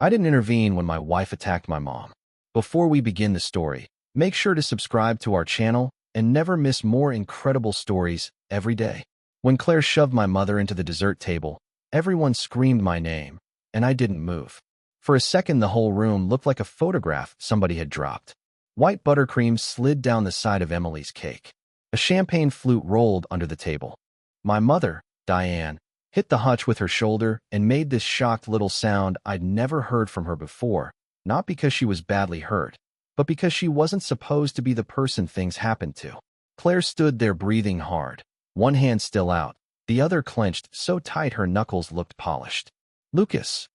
I didn't intervene when my wife attacked my mom. Before we begin the story, make sure to subscribe to our channel and never miss more incredible stories every day. When Claire shoved my mother into the dessert table, everyone screamed my name, and I didn't move. For a second, the whole room looked like a photograph somebody had dropped. White buttercream slid down the side of Emily's cake. A champagne flute rolled under the table. My mother, Diane, hit the hutch with her shoulder and made this shocked little sound I'd never heard from her before, not because she was badly hurt, but because she wasn't supposed to be the person things happened to. Claire stood there breathing hard, one hand still out, the other clenched so tight her knuckles looked polished. "Lucas!"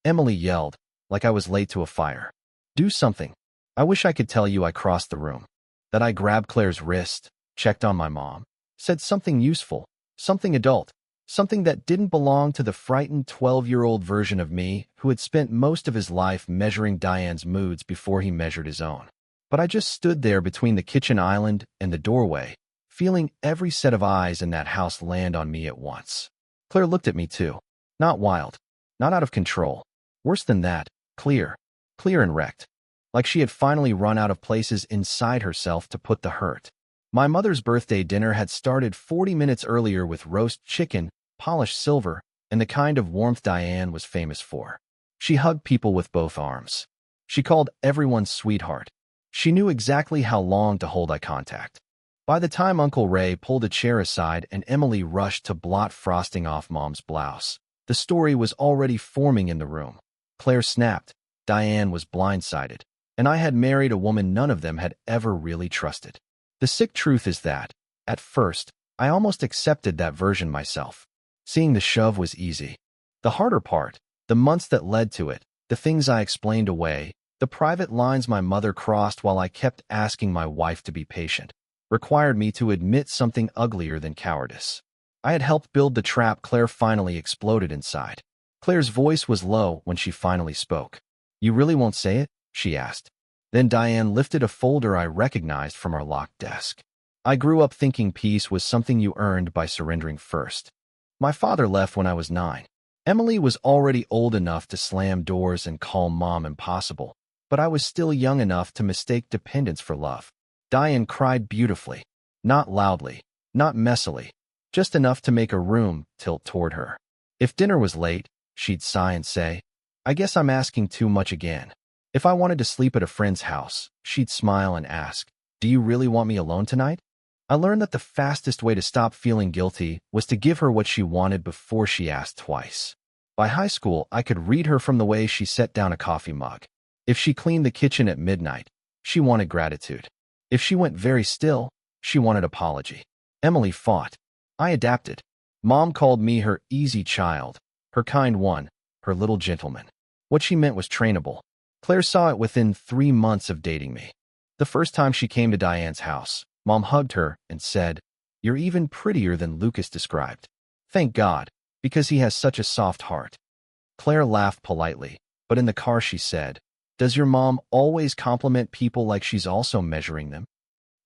Emily yelled, like I was late to a fire. "Do something." I wish I could tell you I crossed the room, that I grabbed Claire's wrist, checked on my mom, said something useful, something adult, something that didn't belong to the frightened 12-year-old version of me who had spent most of his life measuring Diane's moods before he measured his own. But I just stood there between the kitchen island and the doorway, feeling every set of eyes in that house land on me at once. Claire looked at me too. Not wild, not out of control. Worse than that, clear and wrecked. Like she had finally run out of places inside herself to put the hurt. My mother's birthday dinner had started 40 minutes earlier with roast chicken, polished silver, and the kind of warmth Diane was famous for. She hugged people with both arms. She called everyone sweetheart. She knew exactly how long to hold eye contact. By the time Uncle Ray pulled a chair aside and Emily rushed to blot frosting off Mom's blouse, the story was already forming in the room. Claire snapped. Diane was blindsided. And I had married a woman none of them had ever really trusted. The sick truth is that, at first, I almost accepted that version myself. Seeing the shove was easy. The harder part, the months that led to it, the things I explained away, the private lines my mother crossed while I kept asking my wife to be patient, required me to admit something uglier than cowardice. I had helped build the trap Claire finally exploded inside. Claire's voice was low when she finally spoke. "You really won't say it?" she asked. Then Diane lifted a folder I recognized from our locked desk. "I grew up thinking peace was something you earned by surrendering first. My father left when I was 9. Emily was already old enough to slam doors and call Mom impossible, but I was still young enough to mistake dependence for love." Diane cried beautifully, not loudly, not messily, just enough to make a room tilt toward her. If dinner was late, she'd sigh and say, "I guess I'm asking too much again." If I wanted to sleep at a friend's house, she'd smile and ask, "Do you really want me alone tonight?" I learned that the fastest way to stop feeling guilty was to give her what she wanted before she asked twice. By high school, I could read her from the way she set down a coffee mug. If she cleaned the kitchen at midnight, she wanted gratitude. If she went very still, she wanted apology. Emily fought. I adapted. Mom called me her easy child, her kind one, her little gentleman. What she meant was trainable. Claire saw it within 3 months of dating me. The first time she came to Diane's house, Mom hugged her and said, "You're even prettier than Lucas described." Thank God, because he has such a soft heart. Claire laughed politely, but in the car she said, "Does your mom always compliment people like she's also measuring them?"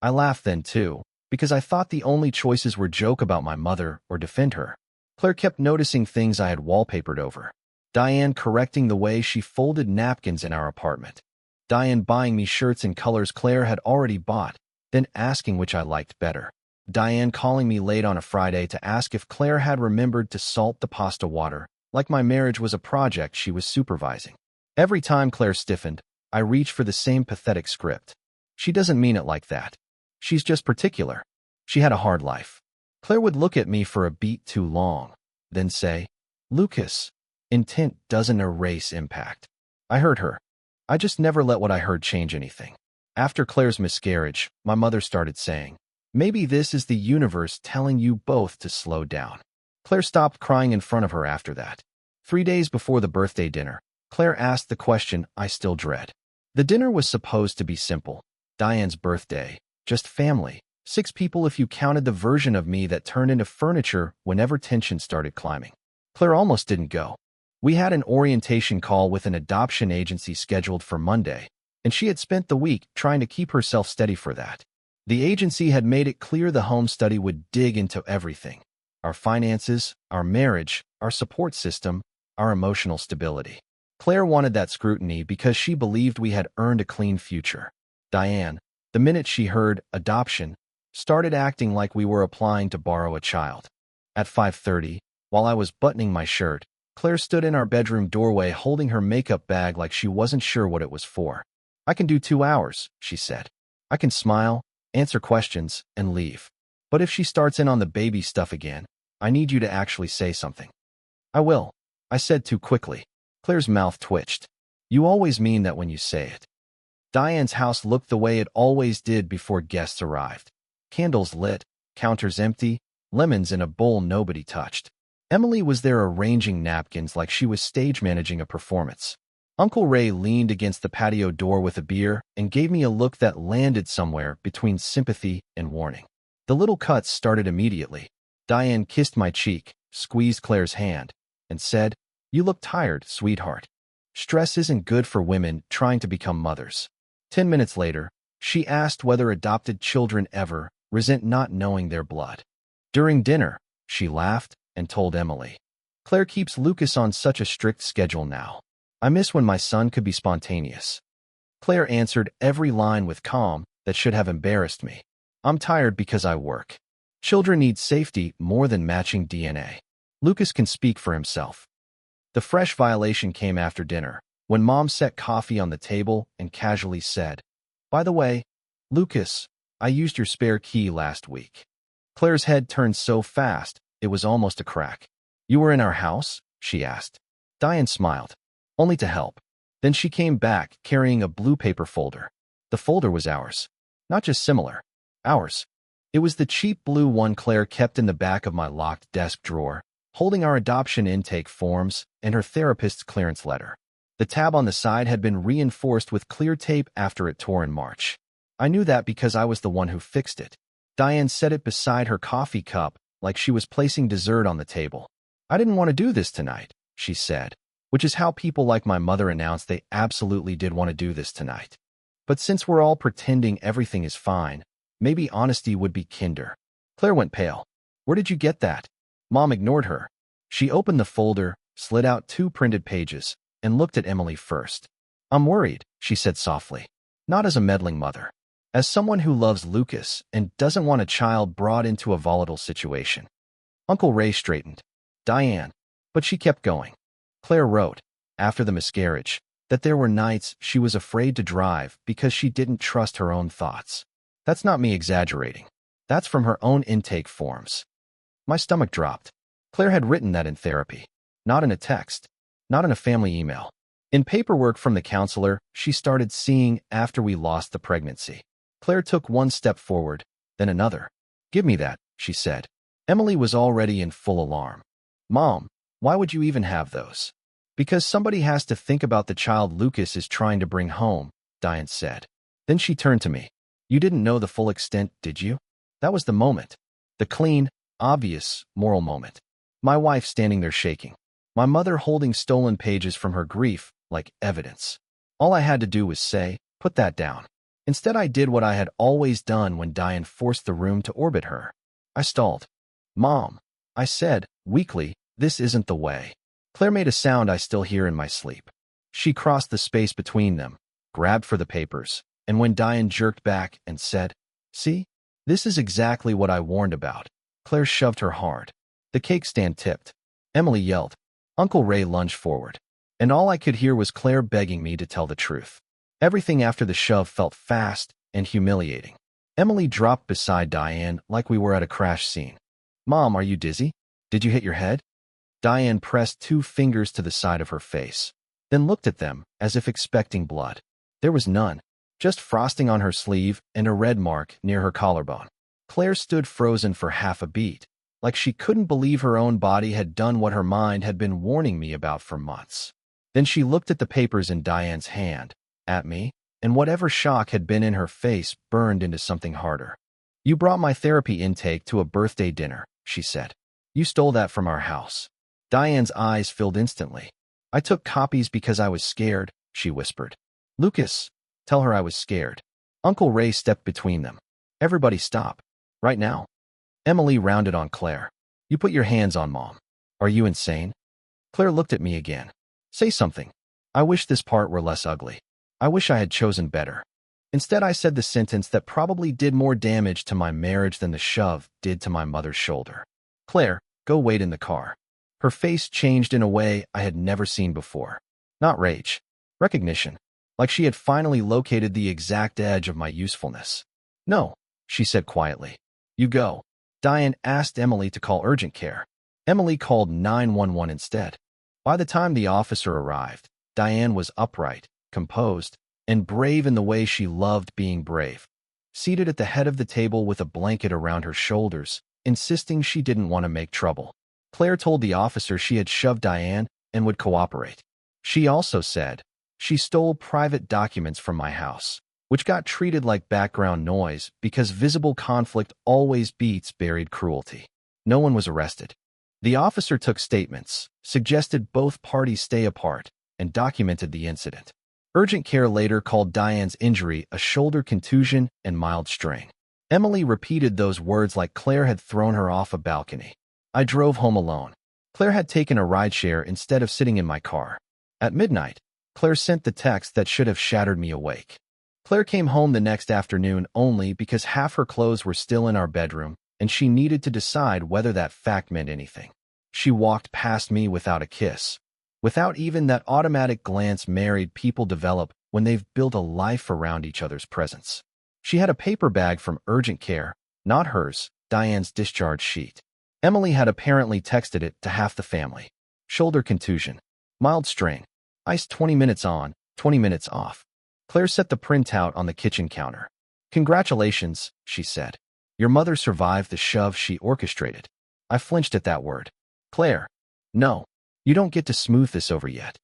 I laughed then too, because I thought the only choices were joke about my mother or defend her. Claire kept noticing things I had wallpapered over. Diane correcting the way she folded napkins in our apartment. Diane buying me shirts in colors Claire had already bought, then asking which I liked better. Diane calling me late on a Friday to ask if Claire had remembered to salt the pasta water, like my marriage was a project she was supervising. Every time Claire stiffened, I reached for the same pathetic script. She doesn't mean it like that. She's just particular. She had a hard life. Claire would look at me for a beat too long, then say, "Lucas, intent doesn't erase impact." I heard her. I just never let what I heard change anything. After Claire's miscarriage, my mother started saying, "Maybe this is the universe telling you both to slow down." Claire stopped crying in front of her after that. 3 days before the birthday dinner, Claire asked the question I still dread. The dinner was supposed to be simple. Diane's birthday, just family, 6 people if you counted the version of me that turned into furniture whenever tension started climbing. Claire almost didn't go. We had an orientation call with an adoption agency scheduled for Monday, and she had spent the week trying to keep herself steady for that. The agency had made it clear the home study would dig into everything: our finances, our marriage, our support system, our emotional stability. Claire wanted that scrutiny because she believed we had earned a clean future. Diane, the minute she heard adoption, started acting like we were applying to borrow a child. At 5:30, while I was buttoning my shirt, Claire stood in our bedroom doorway holding her makeup bag like she wasn't sure what it was for. "I can do 2 hours," she said. "I can smile, answer questions, and leave. But if she starts in on the baby stuff again, I need you to actually say something." "I will," I said too quickly. Claire's mouth twitched. "You always mean that when you say it." Diane's house looked the way it always did before guests arrived. Candles lit, counters empty, lemons in a bowl nobody touched. Emily was there arranging napkins like she was stage managing a performance. Uncle Ray leaned against the patio door with a beer and gave me a look that landed somewhere between sympathy and warning. The little cuts started immediately. Diane kissed my cheek, squeezed Claire's hand, and said, "You look tired, sweetheart. Stress isn't good for women trying to become mothers." 10 minutes later, she asked whether adopted children ever resent not knowing their blood. During dinner, she laughed and told Emily, "Claire keeps Lucas on such a strict schedule now. I miss when my son could be spontaneous." Claire answered every line with calm that should have embarrassed me. "I'm tired because I work. Children need safety more than matching DNA. Lucas can speak for himself." The fresh violation came after dinner, when Mom set coffee on the table and casually said, "By the way, Lucas, I used your spare key last week." Claire's head turned so fast, it was almost a crack. "You were in our house?" she asked. Diane smiled. "Only to help." Then she came back, carrying a blue paper folder. The folder was ours. Not just similar. Ours. It was the cheap blue one Claire kept in the back of my locked desk drawer, holding our adoption intake forms and her therapist's clearance letter. The tab on the side had been reinforced with clear tape after it tore in March. I knew that because I was the one who fixed it. Diane set it beside her coffee cup like she was placing dessert on the table. "I didn't want to do this tonight," she said, which is how people like my mother announced they absolutely did want to do this tonight. "But since we're all pretending everything is fine, maybe honesty would be kinder." Claire went pale. "Where did you get that?" Mom ignored her. She opened the folder, slid out 2 printed pages, and looked at Emily first. "I'm worried," she said softly. "Not as a meddling mother. As someone who loves Lucas and doesn't want a child brought into a volatile situation." Uncle Ray straightened. "Diane." But she kept going. Claire wrote, after the miscarriage, that there were nights she was afraid to drive because she didn't trust her own thoughts. That's not me exaggerating. That's from her own intake forms. My stomach dropped. Claire had written that in therapy, not in a text, not in a family email. In paperwork from the counselor she started seeing after we lost the pregnancy. Claire took one step forward, then another. "Give me that," she said. Emily was already in full alarm. "Mom, why would you even have those?" "Because somebody has to think about the child Lucas is trying to bring home," Diane said. Then she turned to me. "You didn't know the full extent, did you?" That was the moment. The clean, obvious, moral moment. My wife standing there shaking. My mother holding stolen pages from her grief like evidence. All I had to do was say, "Put that down." Instead, I did what I had always done when Diane forced the room to orbit her. I stalled. "Mom," I said, weakly, "this isn't the way." Claire made a sound I still hear in my sleep. She crossed the space between them, grabbed for the papers, and when Diane jerked back and said, "See? This is exactly what I warned about," Claire shoved her hard. The cake stand tipped. Emily yelled. Uncle Ray lunged forward. And all I could hear was Claire begging me to tell the truth. Everything after the shove felt fast and humiliating. Emily dropped beside Diane like we were at a crash scene. "Mom, are you dizzy? Did you hit your head?" Diane pressed 2 fingers to the side of her face, then looked at them as if expecting blood. There was none, just frosting on her sleeve and a red mark near her collarbone. Claire stood frozen for half a beat, like she couldn't believe her own body had done what her mind had been warning me about for months. Then she looked at the papers in Diane's hand, at me, and whatever shock had been in her face burned into something harder. "You brought my therapy intake to a birthday dinner," she said. "You stole that from our house." Diane's eyes filled instantly. "I took copies because I was scared," she whispered. "Lucas, tell her I was scared." Uncle Ray stepped between them. "Everybody stop. Right now." Emily rounded on Claire. "You put your hands on Mom. Are you insane?" Claire looked at me again. "Say something." I wish this part were less ugly. I wish I had chosen better. Instead, I said the sentence that probably did more damage to my marriage than the shove did to my mother's shoulder. Claire, go wait in the car. Her face changed in a way I had never seen before. Not rage. Recognition. Like she had finally located the exact edge of my usefulness. No, she said quietly. You go. Diane asked Emily to call urgent care. Emily called 911 instead. By the time the officer arrived, Diane was upright, composed, and brave in the way she loved being brave. Seated at the head of the table with a blanket around her shoulders, insisting she didn't want to make trouble. Claire told the officer she had shoved Diane and would cooperate. She also said, she stole private documents from my house, which got treated like background noise because visible conflict always beats buried cruelty. No one was arrested. The officer took statements, suggested both parties stay apart, and documented the incident. Urgent care later called Diane's injury a shoulder contusion and mild strain. Emily repeated those words like Claire had thrown her off a balcony. I drove home alone. Claire had taken a rideshare instead of sitting in my car. At midnight, Claire sent the text that should have shattered me awake. Claire came home the next afternoon only because half her clothes were still in our bedroom, and she needed to decide whether that fact meant anything. She walked past me without a kiss, without even that automatic glance married people develop when they've built a life around each other's presence. She had a paper bag from urgent care, not hers, Diane's discharge sheet. Emily had apparently texted it to half the family. Shoulder contusion. Mild strain. Ice 20 minutes on, 20 minutes off. Claire set the printout on the kitchen counter. Congratulations, she said. Your mother survived the shove she orchestrated. I flinched at that word. Claire. No. You don't get to smooth this over yet.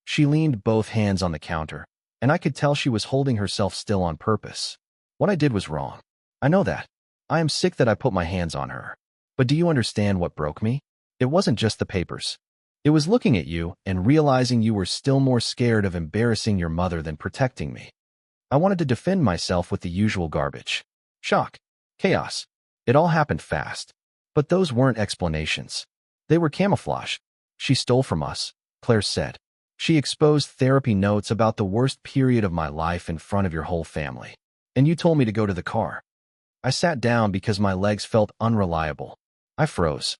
She leaned both hands on the counter, and I could tell she was holding herself still on purpose. What I did was wrong. I know that. I am sick that I put my hands on her. But do you understand what broke me? It wasn't just the papers. It was looking at you and realizing you were still more scared of embarrassing your mother than protecting me. I wanted to defend myself with the usual garbage. Shock. Chaos. It all happened fast. But those weren't explanations. They were camouflage. She stole from us, Claire said. She exposed therapy notes about the worst period of my life in front of your whole family. And you told me to go to the car. I sat down because my legs felt unreliable. I froze.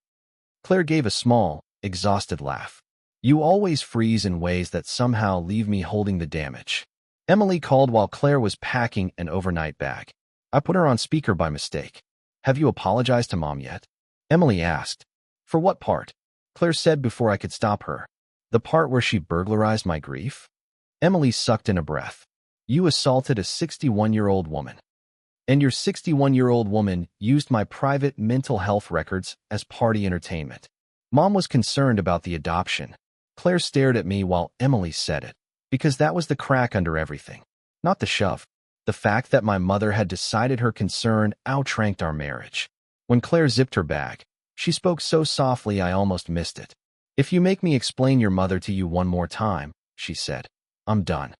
Claire gave a small, exhausted laugh. You always freeze in ways that somehow leave me holding the damage. Emily called while Claire was packing an overnight bag. I put her on speaker by mistake. Have you apologized to Mom yet? Emily asked. For what part? Claire said before I could stop her. The part where she burglarized my grief? Emily sucked in a breath. You assaulted a 61-year-old woman. And your 61-year-old woman used my private mental health records as party entertainment. Mom was concerned about the adoption. Claire stared at me while Emily said it, because that was the crack under everything. Not the shove. The fact that my mother had decided her concern outranked our marriage. When Claire zipped her bag, she spoke so softly I almost missed it. If you make me explain your mother to you one more time, she said, I'm done.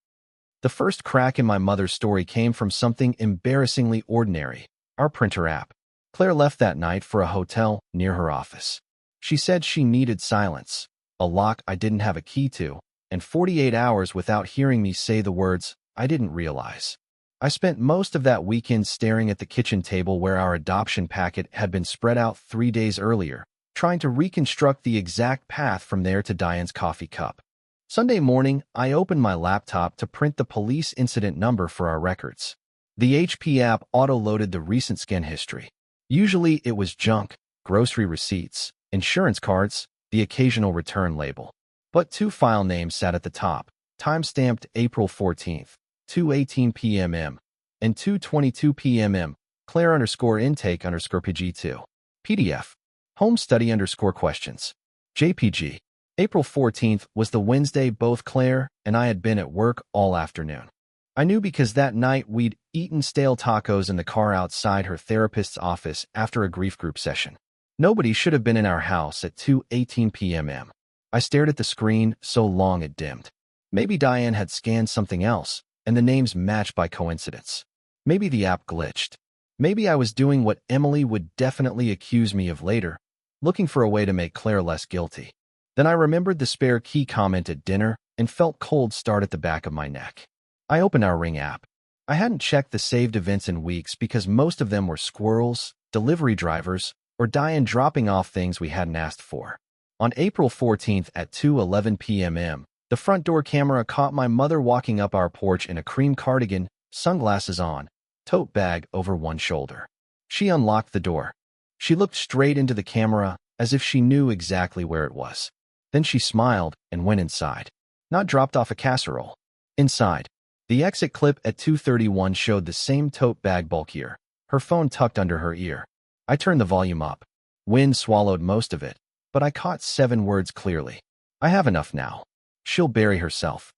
The first crack in my mother's story came from something embarrassingly ordinary, our printer app. Claire left that night for a hotel near her office. She said she needed silence, a lock I didn't have a key to, and 48 hours without hearing me say the words I didn't realize. I spent most of that weekend staring at the kitchen table where our adoption packet had been spread out 3 days earlier, trying to reconstruct the exact path from there to Diane's coffee cup. Sunday morning, I opened my laptop to print the police incident number for our records. The HP app auto-loaded the recent scan history. Usually it was junk, grocery receipts, insurance cards, the occasional return label. But 2 file names sat at the top, time-stamped April 14th, 2:18 p.m.m. and 2:22 p.m.m. Claire_intake_PG2. PDF. Home study _questions. JPG. April 14th was the Wednesday both Claire and I had been at work all afternoon. I knew because that night we'd eaten stale tacos in the car outside her therapist's office after a grief group session. Nobody should have been in our house at 2:18 p.m. I stared at the screen so long it dimmed. Maybe Diane had scanned something else, and the names matched by coincidence. Maybe the app glitched. Maybe I was doing what Emily would definitely accuse me of later, looking for a way to make Claire less guilty. Then I remembered the spare key comment at dinner and felt cold start at the back of my neck. I opened our Ring app. I hadn't checked the saved events in weeks because most of them were squirrels, delivery drivers, or Diane dropping off things we hadn't asked for. On April 14th at 2:11 p.m., the front door camera caught my mother walking up our porch in a cream cardigan, sunglasses on, tote bag over one shoulder. She unlocked the door. She looked straight into the camera as if she knew exactly where it was. Then she smiled and went inside. Not dropped off a casserole. Inside. The exit clip at 2:31 showed the same tote bag bulkier, her phone tucked under her ear. I turned the volume up. Wind swallowed most of it, but I caught 7 words clearly. I have enough now. She'll bury herself.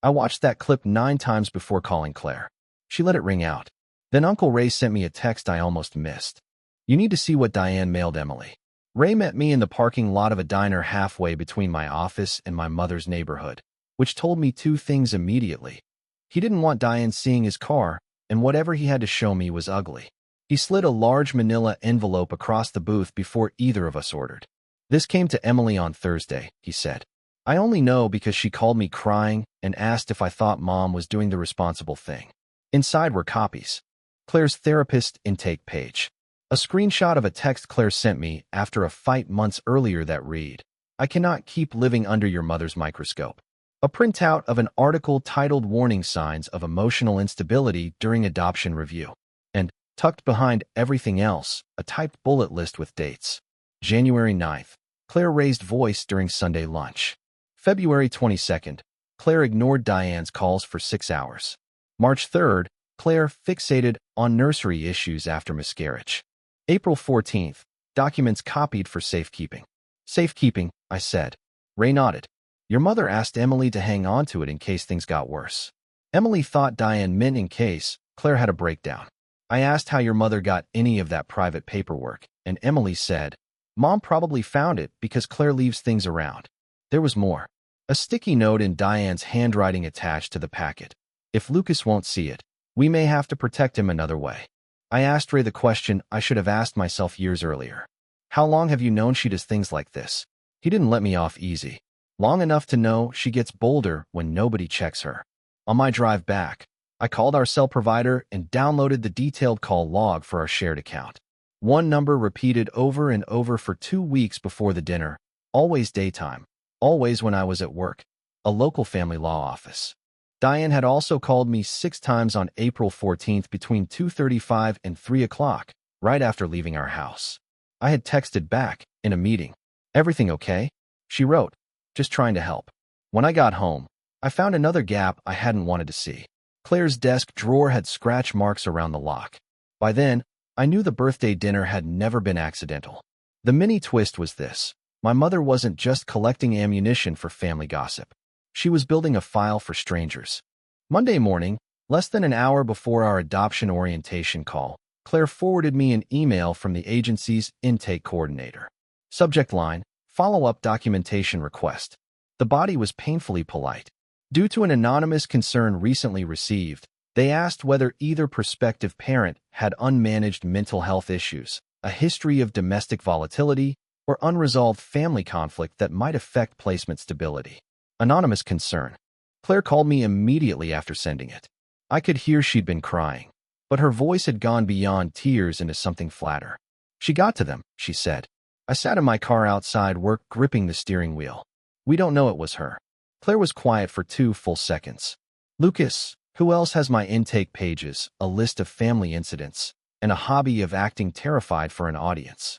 I watched that clip 9 times before calling Claire. She let it ring out. Then Uncle Ray sent me a text I almost missed. You need to see what Diane mailed Emily. Ray met me in the parking lot of a diner halfway between my office and my mother's neighborhood, which told me 2 things immediately. He didn't want Diane seeing his car, and whatever he had to show me was ugly. He slid a large manila envelope across the booth before either of us ordered. This came to Emily on Thursday, he said. I only know because she called me crying and asked if I thought Mom was doing the responsible thing. Inside were copies. Claire's therapist intake page. A screenshot of a text Claire sent me after a fight months earlier that read, I cannot keep living under your mother's microscope. A printout of an article titled Warning Signs of Emotional Instability During Adoption Review. And, tucked behind everything else, a typed bullet list with dates. January 9th. Claire raised voice during Sunday lunch. February 22nd. Claire ignored Diane's calls for 6 hours. March 3rd. Claire fixated on nursery issues after miscarriage. April 14th. Documents copied for safekeeping. Safekeeping, I said. Ray nodded. Your mother asked Emily to hang on to it in case things got worse. Emily thought Diane meant in case. Claire had a breakdown. I asked how your mother got any of that private paperwork, and Emily said, Mom probably found it because Claire leaves things around. There was more. A sticky note in Diane's handwriting attached to the packet. If Lucas won't see it, we may have to protect him another way. I asked Ray the question I should have asked myself years earlier. How long have you known she does things like this? He didn't let me off easy. Long enough to know she gets bolder when nobody checks her. On my drive back, I called our cell provider and downloaded the detailed call log for our shared account. One number repeated over and over for 2 weeks before the dinner, always daytime, always when I was at work, a local family law office. Diane had also called me 6 times on April 14th between 2:35 and 3 o'clock, right after leaving our house. I had texted back, in a meeting. Everything okay? She wrote, just trying to help. When I got home, I found another gap I hadn't wanted to see. Claire's desk drawer had scratch marks around the lock. By then, I knew the birthday dinner had never been accidental. The mini twist was this. My mother wasn't just collecting ammunition for family gossip. She was building a file for strangers. Monday morning, less than an hour before our adoption orientation call, Claire forwarded me an email from the agency's intake coordinator. Subject line, follow-up documentation request. The body was painfully polite. Due to an anonymous concern recently received, they asked whether either prospective parent had unmanaged mental health issues, a history of domestic volatility, or unresolved family conflict that might affect placement stability. Anonymous concern. Claire called me immediately after sending it. I could hear she'd been crying, but her voice had gone beyond tears into something flatter. She got to them, she said. I sat in my car outside work gripping the steering wheel. We don't know it was her. Claire was quiet for 2 full seconds. Lucas, who else has my intake pages, a list of family incidents, and a hobby of acting terrified for an audience?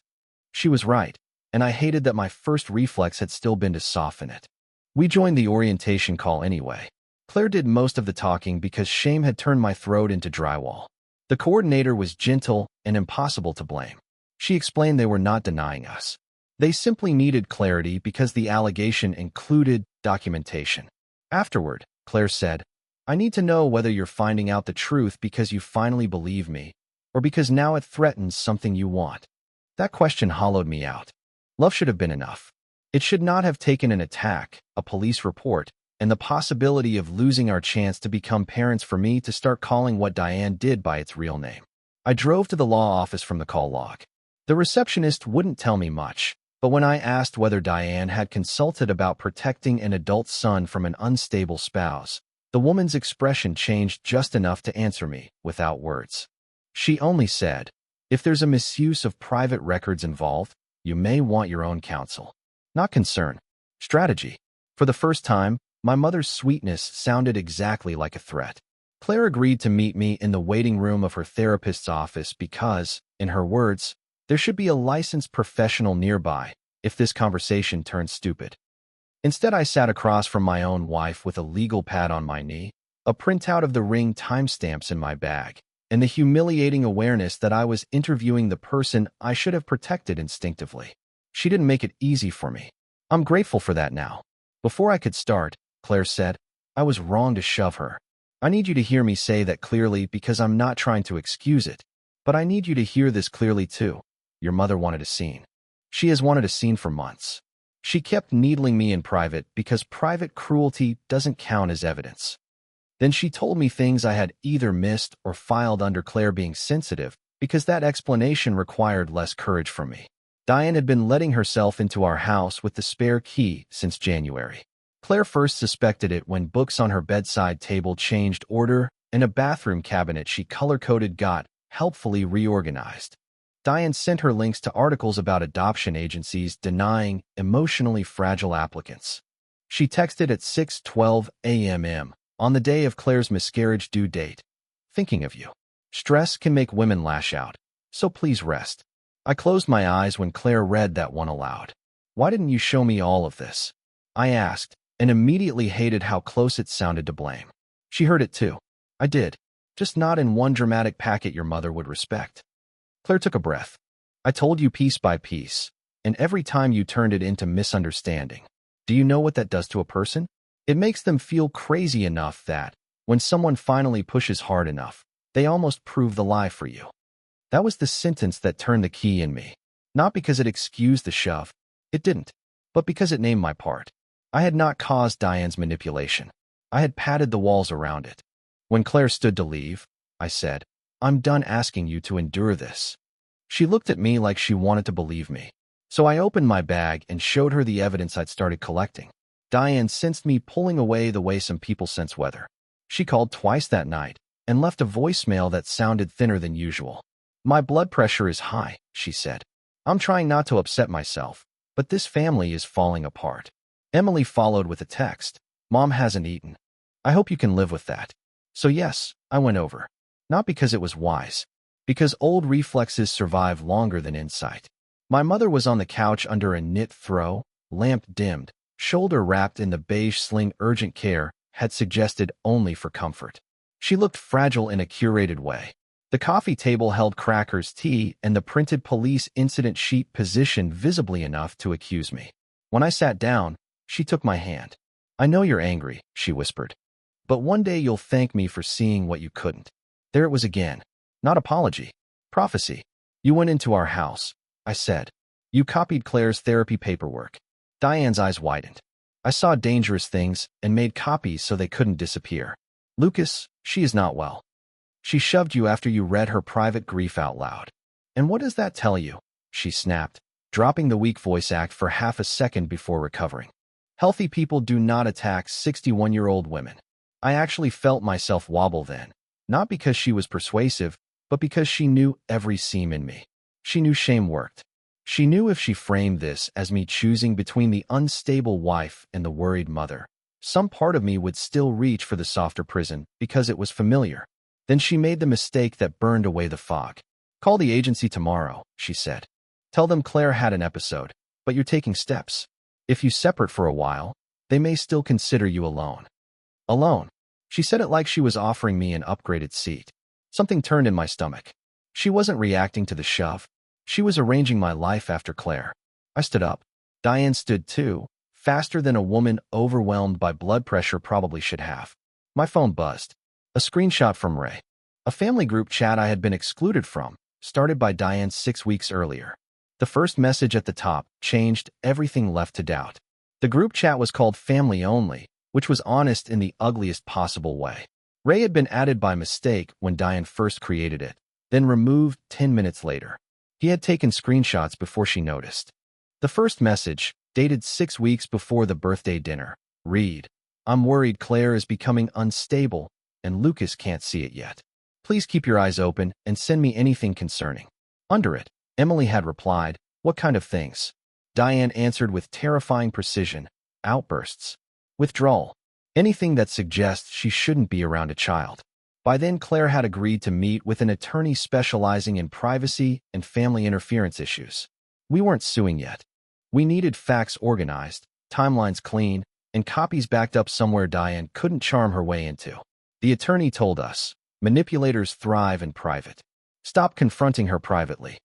She was right, and I hated that my first reflex had still been to soften it. We joined the orientation call anyway. Claire did most of the talking because shame had turned my throat into drywall. The coordinator was gentle and impossible to blame. She explained they were not denying us. They simply needed clarity because the allegation included documentation. Afterward, Claire said, I need to know whether you're finding out the truth because you finally believe me, or because now it threatens something you want. That question hollowed me out. Love should have been enough. It should not have taken an attack, a police report, and the possibility of losing our chance to become parents for me to start calling what Diane did by its real name. I drove to the law office from the call log. The receptionist wouldn't tell me much. But when I asked whether Diane had consulted about protecting an adult son from an unstable spouse, the woman's expression changed just enough to answer me without words. She only said, "If there's a misuse of private records involved, you may want your own counsel." Not concern. Strategy. For the first time, my mother's sweetness sounded exactly like a threat. Claire agreed to meet me in the waiting room of her therapist's office because, in her words, there should be a licensed professional nearby if this conversation turned stupid. Instead, I sat across from my own wife with a legal pad on my knee, a printout of the ring timestamps in my bag, and the humiliating awareness that I was interviewing the person I should have protected instinctively. She didn't make it easy for me. I'm grateful for that now. Before I could start, Claire said, "I was wrong to shove her. I need you to hear me say that clearly because I'm not trying to excuse it. But I need you to hear this clearly too. Your mother wanted a scene. She has wanted a scene for months. She kept needling me in private because private cruelty doesn't count as evidence." Then she told me things I had either missed or filed under Claire being sensitive because that explanation required less courage from me. Diane had been letting herself into our house with the spare key since January. Claire first suspected it when books on her bedside table changed order and a bathroom cabinet she color-coded got helpfully reorganized. Diane sent her links to articles about adoption agencies denying emotionally fragile applicants. She texted at 6:12 a.m. on the day of Claire's miscarriage due date. "Thinking of you. Stress can make women lash out, so please rest." I closed my eyes when Claire read that one aloud. "Why didn't you show me all of this?" I asked, and immediately hated how close it sounded to blame. She heard it too. "I did. Just not in one dramatic packet your mother would respect." Claire took a breath. "I told you piece by piece, and every time you turned it into misunderstanding. Do you know what that does to a person? It makes them feel crazy enough that, when someone finally pushes hard enough, they almost prove the lie for you." That was the sentence that turned the key in me. Not because it excused the shove. It didn't. But because it named my part. I had not caused Diane's manipulation. I had padded the walls around it. When Claire stood to leave, I said, "I'm done asking you to endure this." She looked at me like she wanted to believe me. So I opened my bag and showed her the evidence I'd started collecting. Diane sensed me pulling away the way some people sense weather. She called twice that night and left a voicemail that sounded thinner than usual. "My blood pressure is high," she said. "I'm trying not to upset myself, but this family is falling apart." Emily followed with a text. "Mom hasn't eaten. I hope you can live with that." So yes, I went over. Not because it was wise. Because old reflexes survive longer than insight. My mother was on the couch under a knit throw, lamp dimmed, shoulder wrapped in the beige sling urgent care had suggested only for comfort. She looked fragile in a curated way. The coffee table held crackers, tea, and the printed police incident sheet positioned visibly enough to accuse me. When I sat down, she took my hand. "I know you're angry," she whispered. "But one day you'll thank me for seeing what you couldn't." There it was again. Not apology. Prophecy. "You went into our house," I said. "You copied Claire's therapy paperwork." Diane's eyes widened. "I saw dangerous things and made copies so they couldn't disappear. Lucas, she is not well. She shoved you after you read her private grief out loud." "And what does that tell you?" she snapped, dropping the weak voice act for half a second before recovering. "Healthy people do not attack 61-year-old women." I actually felt myself wobble then, not because she was persuasive, but because she knew every seam in me. She knew shame worked. She knew if she framed this as me choosing between the unstable wife and the worried mother, some part of me would still reach for the softer prison because it was familiar. Then she made the mistake that burned away the fog. "Call the agency tomorrow," she said. "Tell them Claire had an episode, but you're taking steps. If you separate for a while, they may still consider you alone." Alone. She said it like she was offering me an upgraded seat. Something turned in my stomach. She wasn't reacting to the shove. She was arranging my life after Claire. I stood up. Diane stood too, faster than a woman overwhelmed by blood pressure probably should have. My phone buzzed. A screenshot from Ray. A family group chat I had been excluded from, started by Diane 6 weeks earlier. The first message at the top changed everything left to doubt. The group chat was called Family Only, which was honest in the ugliest possible way. Ray had been added by mistake when Diane first created it, then removed 10 minutes later. He had taken screenshots before she noticed. The first message, dated 6 weeks before the birthday dinner, read, "I'm worried Claire is becoming unstable and Lucas can't see it yet. Please keep your eyes open and send me anything concerning." Under it, Emily had replied, "What kind of things?" Diane answered with terrifying precision, "Outbursts. Withdrawal. Anything that suggests she shouldn't be around a child." By then, Claire had agreed to meet with an attorney specializing in privacy and family interference issues. We weren't suing yet. We needed facts organized, timelines clean, and copies backed up somewhere Diane couldn't charm her way into. The attorney told us, "Manipulators thrive in private. Stop confronting her privately."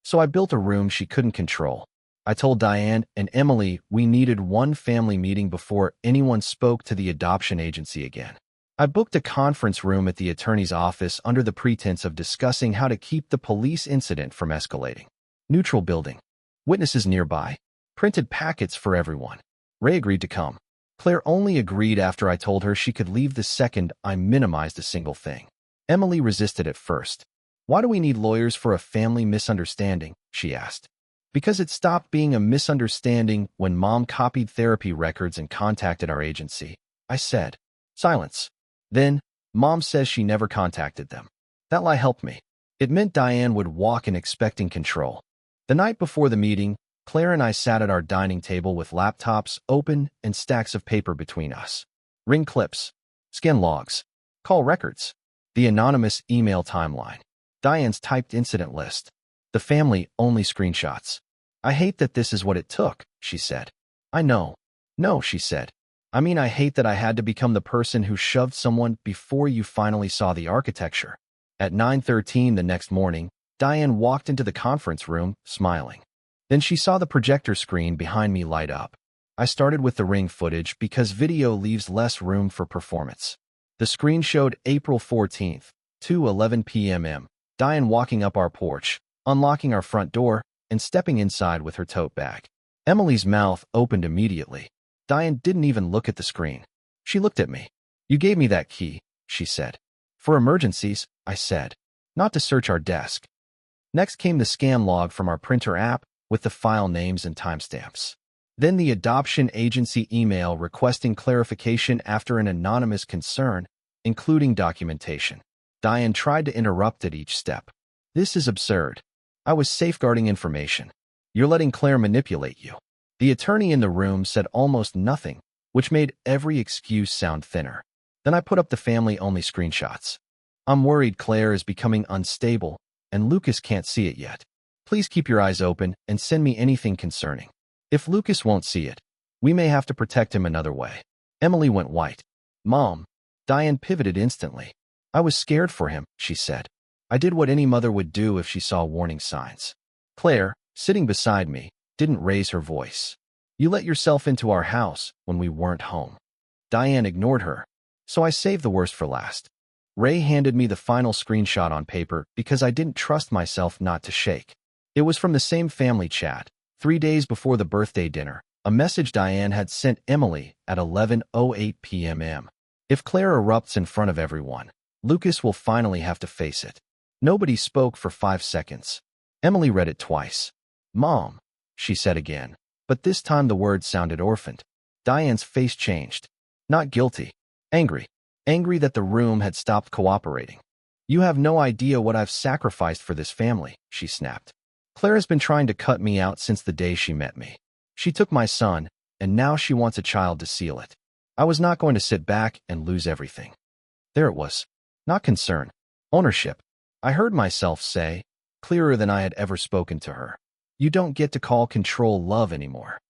So I built a room she couldn't control. I told Diane and Emily we needed one family meeting before anyone spoke to the adoption agency again. I booked a conference room at the attorney's office under the pretense of discussing how to keep the police incident from escalating. Neutral building. Witnesses nearby. Printed packets for everyone. Ray agreed to come. Claire only agreed after I told her she could leave the second I minimized a single thing. Emily resisted at first. "Why do we need lawyers for a family misunderstanding?" she asked. "Because it stopped being a misunderstanding when Mom copied therapy records and contacted our agency," I said. Silence. Then, "Mom says she never contacted them." That lie helped me. It meant Diane would walk in expecting control. The night before the meeting, Claire and I sat at our dining table with laptops open and stacks of paper between us. Ring clips, scan logs, call records, the anonymous email timeline, Diane's typed incident list, the family-only screenshots. "I hate that this is what it took," she said. "I know." "No," she said. "I mean, I hate that I had to become the person who shoved someone before you finally saw the architecture." At 9:13 the next morning, Diane walked into the conference room, smiling. Then she saw the projector screen behind me light up. I started with the ring footage because video leaves less room for performance. The screen showed April 14th, 2:11 p.m. Diane walking up our porch, unlocking our front door, and stepping inside with her tote bag. Emily's mouth opened immediately. Diane didn't even look at the screen. She looked at me. "You gave me that key," she said. "For emergencies," I said. "Not to search our desk." Next came the scan log from our printer app with the file names and timestamps. Then the adoption agency email requesting clarification after an anonymous concern, including documentation. Diane tried to interrupt at each step. "This is absurd. I was safeguarding information. You're letting Claire manipulate you." The attorney in the room said almost nothing, which made every excuse sound thinner. Then I put up the family-only screenshots. "I'm worried Claire is becoming unstable, and Lucas can't see it yet. Please keep your eyes open and send me anything concerning. If Lucas won't see it, we may have to protect him another way." Emily went white. "Mom." Diane pivoted instantly. "I was scared for him," she said. "I did what any mother would do if she saw warning signs." Claire, sitting beside me, didn't raise her voice. "You let yourself into our house when we weren't home." Diane ignored her, so I saved the worst for last. Ray handed me the final screenshot on paper because I didn't trust myself not to shake. It was from the same family chat, 3 days before the birthday dinner, a message Diane had sent Emily at 11:08 p.m. "If Claire erupts in front of everyone, Lucas will finally have to face it." Nobody spoke for 5 seconds. Emily read it twice. "Mom," she said again, but this time the words sounded orphaned. Diane's face changed. Not guilty. Angry. Angry that the room had stopped cooperating. "You have no idea what I've sacrificed for this family," she snapped. "Claire has been trying to cut me out since the day she met me. She took my son, and now she wants a child to seal it. I was not going to sit back and lose everything." There it was. Not concern. Ownership. I heard myself say, clearer than I had ever spoken to her, "You don't get to call control love anymore."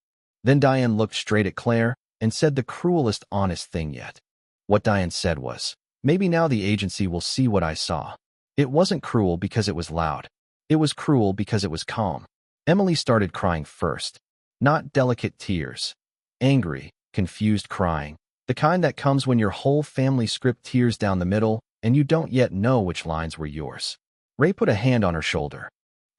Then Diane looked straight at Claire and said the cruelest honest thing yet. What Diane said was, "Maybe now the agency will see what I saw." It wasn't cruel because it was loud. It was cruel because it was calm. Emily started crying first. Not delicate tears. Angry, confused crying. The kind that comes when your whole family script tears down the middle and you don't yet know which lines were yours. Ray put a hand on her shoulder.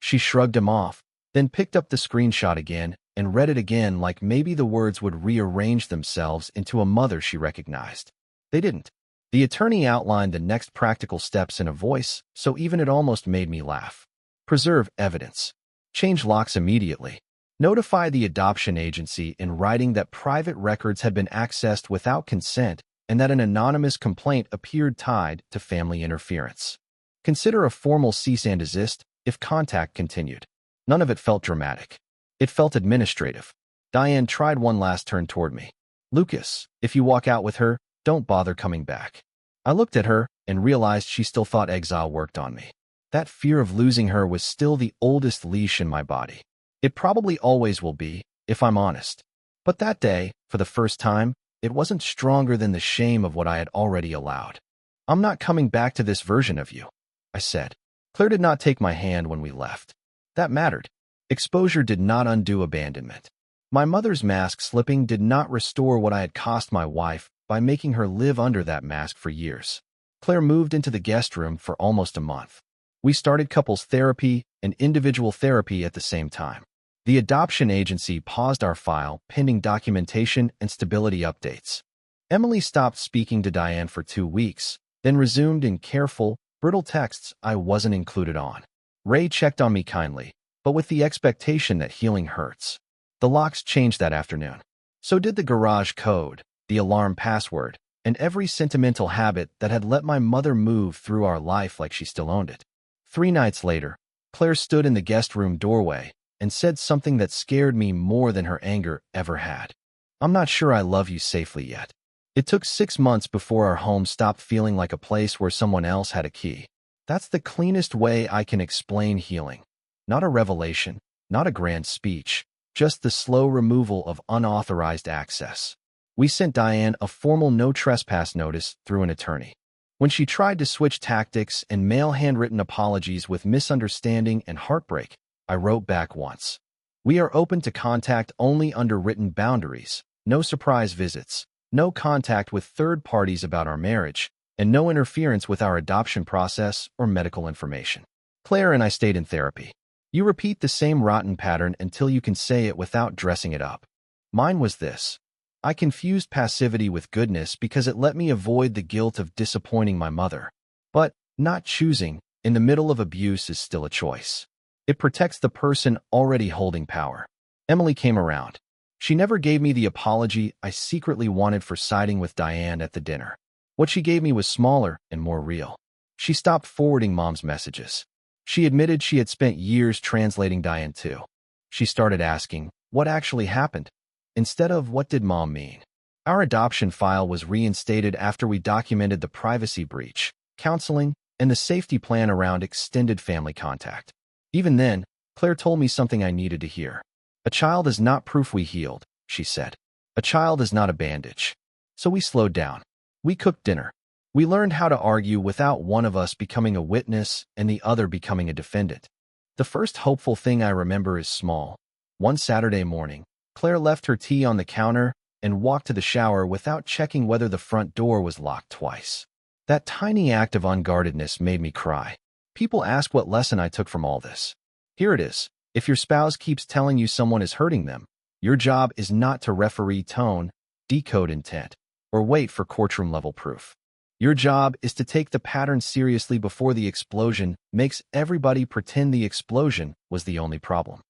She shrugged him off, then picked up the screenshot again and read it again like maybe the words would rearrange themselves into a mother she recognized. They didn't. The attorney outlined the next practical steps in a voice, so even it almost made me laugh. Preserve evidence. Change locks immediately. Notify the adoption agency in writing that private records had been accessed without consent and that an anonymous complaint appeared tied to family interference. Consider a formal cease and desist if contact continued. None of it felt dramatic. It felt administrative. Diane tried one last turn toward me. Lucas, if you walk out with her, don't bother coming back. I looked at her and realized she still thought exile worked on me. That fear of losing her was still the oldest leash in my body. It probably always will be, if I'm honest. But that day, for the first time, it wasn't stronger than the shame of what I had already allowed. I'm not coming back to this version of you, I said. Claire did not take my hand when we left. That mattered. Exposure did not undo abandonment. My mother's mask slipping did not restore what I had cost my wife by making her live under that mask for years. Claire moved into the guest room for almost a month. We started couples therapy and individual therapy at the same time. The adoption agency paused our file pending documentation and stability updates. Emily stopped speaking to Diane for 2 weeks, then resumed in careful, brittle texts I wasn't included on. Ray checked on me kindly, but with the expectation that healing hurts. The locks changed that afternoon. So did the garage code, the alarm password, and every sentimental habit that had let my mother move through our life like she still owned it. 3 nights later, Claire stood in the guest room doorway and said something that scared me more than her anger ever had. I'm not sure I love you safely yet. It took 6 months before our home stopped feeling like a place where someone else had a key. That's the cleanest way I can explain healing. Not a revelation, not a grand speech, just the slow removal of unauthorized access. We sent Diane a formal no trespass notice through an attorney. When she tried to switch tactics and mail handwritten apologies with misunderstanding and heartbreak, I wrote back once. We are open to contact only under written boundaries, no surprise visits, no contact with third parties about our marriage, and no interference with our adoption process or medical information. Claire and I stayed in therapy. You repeat the same rotten pattern until you can say it without dressing it up. Mine was this. I confused passivity with goodness because it let me avoid the guilt of disappointing my mother. But not choosing in the middle of abuse is still a choice. It protects the person already holding power. Emily came around. She never gave me the apology I secretly wanted for siding with Diane at the dinner. What she gave me was smaller and more real. She stopped forwarding Mom's messages. She admitted she had spent years translating Diane too. She started asking, what actually happened? Instead of what did Mom mean? Our adoption file was reinstated after we documented the privacy breach, counseling, and the safety plan around extended family contact. Even then, Claire told me something I needed to hear. A child is not proof we healed, she said. A child is not a bandage. So we slowed down. We cooked dinner. We learned how to argue without one of us becoming a witness and the other becoming a defendant. The first hopeful thing I remember is small. One Saturday morning, Claire left her tea on the counter and walked to the shower without checking whether the front door was locked twice. That tiny act of unguardedness made me cry. People ask what lesson I took from all this. Here it is. If your spouse keeps telling you someone is hurting them, your job is not to referee tone, decode intent, or wait for courtroom-level proof. Your job is to take the pattern seriously before the explosion makes everybody pretend the explosion was the only problem.